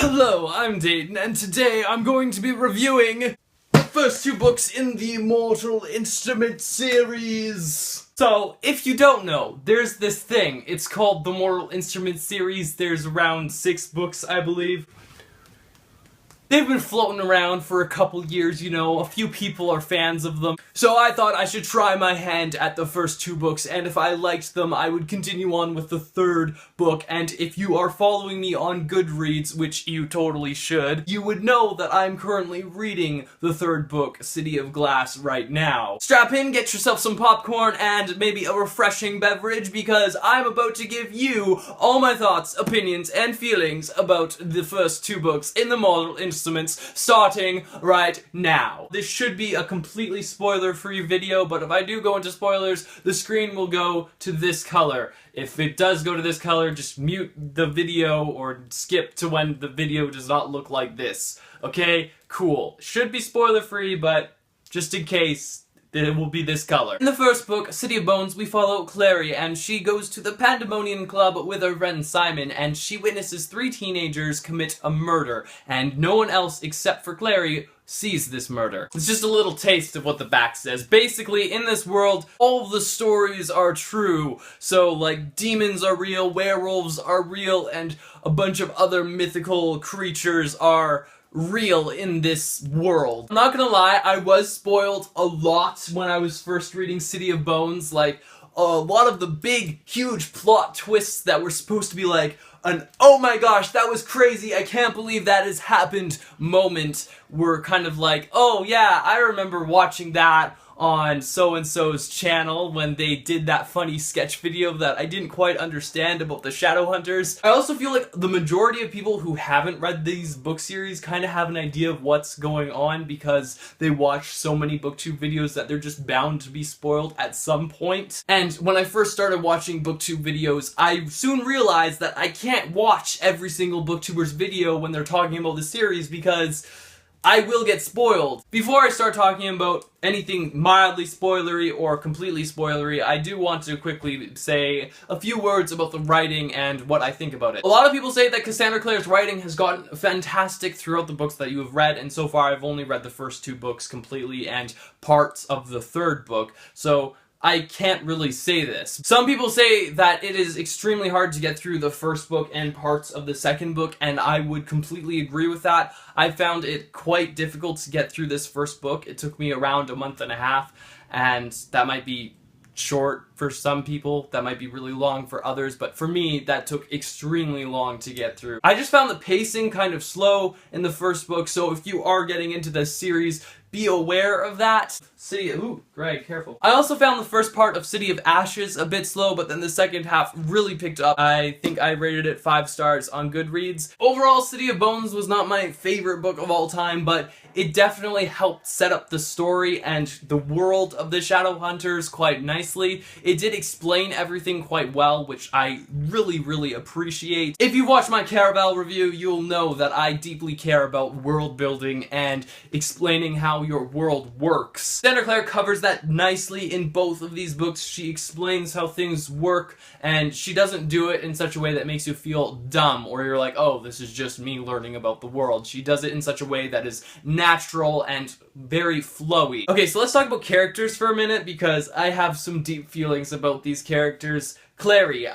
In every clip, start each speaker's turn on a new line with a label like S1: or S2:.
S1: Hello, I'm Dayton, and today I'm going to be reviewing the first two books in the Mortal Instruments series. So, if you don't know, there's this thing. It's called the Mortal Instruments series. There's around 6 books, I believe. They've been floating around for a couple years, you know, a few people are fans of them. So I thought I should try my hand at the first 2 books, and if I liked them, I would continue on with the 3rd book. And if you are following me on Goodreads, which you totally should, you would know that I'm currently reading the 3rd book, City of Glass, right now. Strap in, get yourself some popcorn, and maybe a refreshing beverage, because I'm about to give you all my thoughts, opinions, and feelings about the first 2 books in the Mortal Instruments, starting right now. This should be a completely spoiler-free video, but if I do go into spoilers, the screen will go to this color. If it does go to this color, just mute the video or skip to when the video does not look like this. Okay? Cool. Should be spoiler-free, but just in case, it will be this color. In the first book, City of Bones, we follow Clary, and she goes to the Pandemonium Club with her friend Simon, and she witnesses 3 teenagers commit a murder, and no one else except for Clary sees this murder. It's just a little taste of what the back says. Basically, in this world, all the stories are true. So, like, demons are real, werewolves are real, and a bunch of other mythical creatures are real in this world. I'm not gonna lie, I was spoiled a lot when I was first reading City of Bones. Like, a lot of the big, huge plot twists that were supposed to be like an oh my gosh, that was crazy, I can't believe that has happened moment were kind of like, oh yeah, I remember watching that on so-and-so's channel when they did that funny sketch video that I didn't quite understand about the Shadowhunters. I also feel like the majority of people who haven't read these book series kind of have an idea of what's going on because they watch so many booktube videos that they're just bound to be spoiled at some point. And when I first started watching booktube videos, I soon realized that I can't watch every single booktuber's video when they're talking about the series because I will get spoiled. Before I start talking about anything mildly spoilery or completely spoilery, I do want to quickly say a few words about the writing and what I think about it. A lot of people say that Cassandra Clare's writing has gotten fantastic throughout the books that you have read, and so far I've only read the first 2 books completely and parts of the 3rd book, so I can't really say this. Some people say that it is extremely hard to get through the first book and parts of the 2nd book, and I would completely agree with that. I found it quite difficult to get through this first book. It took me around a month and a half, and that might be short for some people, that might be really long for others, but for me, that took extremely long to get through. I just found the pacing kind of slow in the first book, so if you are getting into this series, be aware of that. Ooh, Greg, careful. I also found the first part of City of Ashes a bit slow, but then the second half really picked up. I think I rated it 5 stars on Goodreads. Overall, City of Bones was not my favorite book of all time, but it definitely helped set up the story and the world of the Shadowhunters quite nicely. It did explain everything quite well, which I really, really appreciate. If you've watched my Caraval review, you'll know that I deeply care about world building and explaining how your world works. Cassandra Clare covers that nicely in both of these books. She explains how things work, and she doesn't do it in such a way that makes you feel dumb, or you're like, oh, this is just me learning about the world. She does it in such a way that is natural and very flowy. Okay, so let's talk about characters for a minute, because I have some deep feelings about these characters. Clary,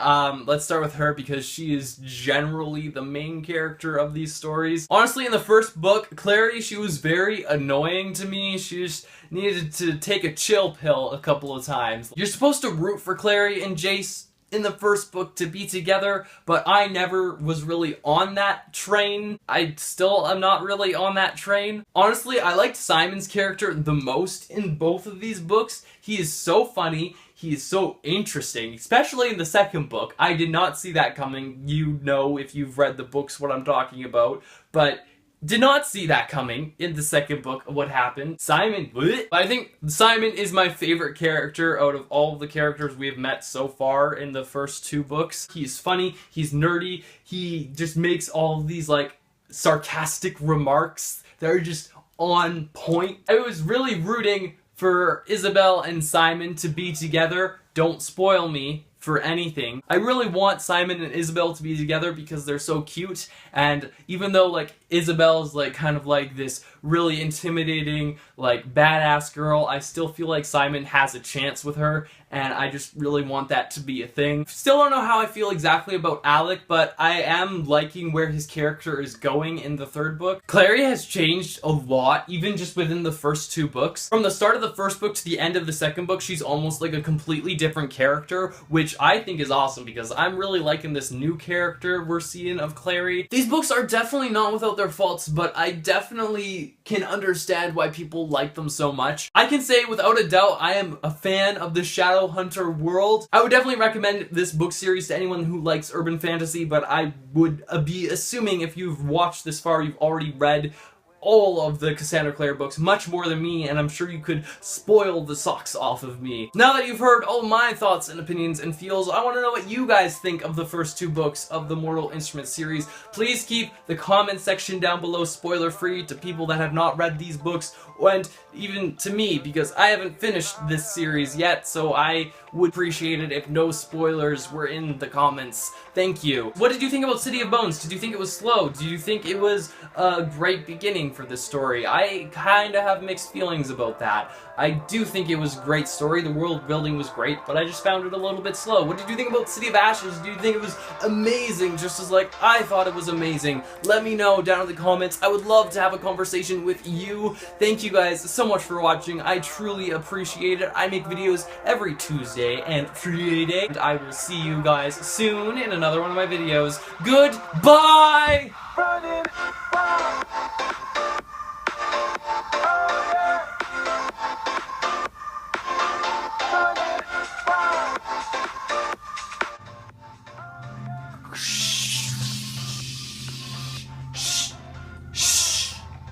S1: let's start with her because she is generally the main character of these stories. Honestly, in the first book, Clary, she was very annoying to me. She just needed to take a chill pill a couple of times. You're supposed to root for Clary and Jace in the first book to be together, but I never was really on that train. I still am not really on that train. Honestly, I liked Simon's character the most in both of these books. He is so funny. He is so interesting, especially in the 2nd book. I did not see that coming. You know, if you've read the books, what I'm talking about, but did not see that coming in the 2nd book of what happened. Simon, bleh. I think Simon is my favorite character out of all of the characters we have met so far in the first 2 books. He's funny, he's nerdy, he just makes all of these like sarcastic remarks that are just on point. I was really rooting for Isabel and Simon to be together. Don't spoil me for anything. I really want Simon and Isabel to be together because they're so cute, and even though like Isabel's like kind of like this really intimidating like badass girl, I still feel like Simon has a chance with her, and I just really want that to be a thing. Still don't know how I feel exactly about Alec, but I am liking where his character is going in the third book. Clary has changed a lot, even just within the first 2 books. From the start of the first book to the end of the second book, she's almost like a completely different character, which I think is awesome because I'm really liking this new character we're seeing of Clary. These books are definitely not without their faults, but I definitely can understand why people like them so much. I can say without a doubt I am a fan of the Shadowhunter world. I would definitely recommend this book series to anyone who likes urban fantasy, but I would be assuming if you've watched this far, you've already read all of the Cassandra Clare books, much more than me, and I'm sure you could spoil the socks off of me. Now that you've heard all my thoughts and opinions and feels, I want to know what you guys think of the first 2 books of the Mortal Instruments series. Please keep the comment section down below spoiler-free to people that have not read these books, and even to me, because I haven't finished this series yet, so I would appreciate it if no spoilers were in the comments. Thank you. What did you think about City of Bones? Did you think it was slow? Did you think it was a great beginning for this story? I kinda have mixed feelings about that. I do think it was a great story, the world building was great, but I just found it a little bit slow. What did you think about City of Ashes? Do you think it was amazing, just as like I thought it was amazing? Let me know down in the comments. I would love to have a conversation with you. Thank you guys so much for watching. I truly appreciate it. I make videos every Tuesday and Friday, and I will see you guys soon in another one of my videos. Goodbye!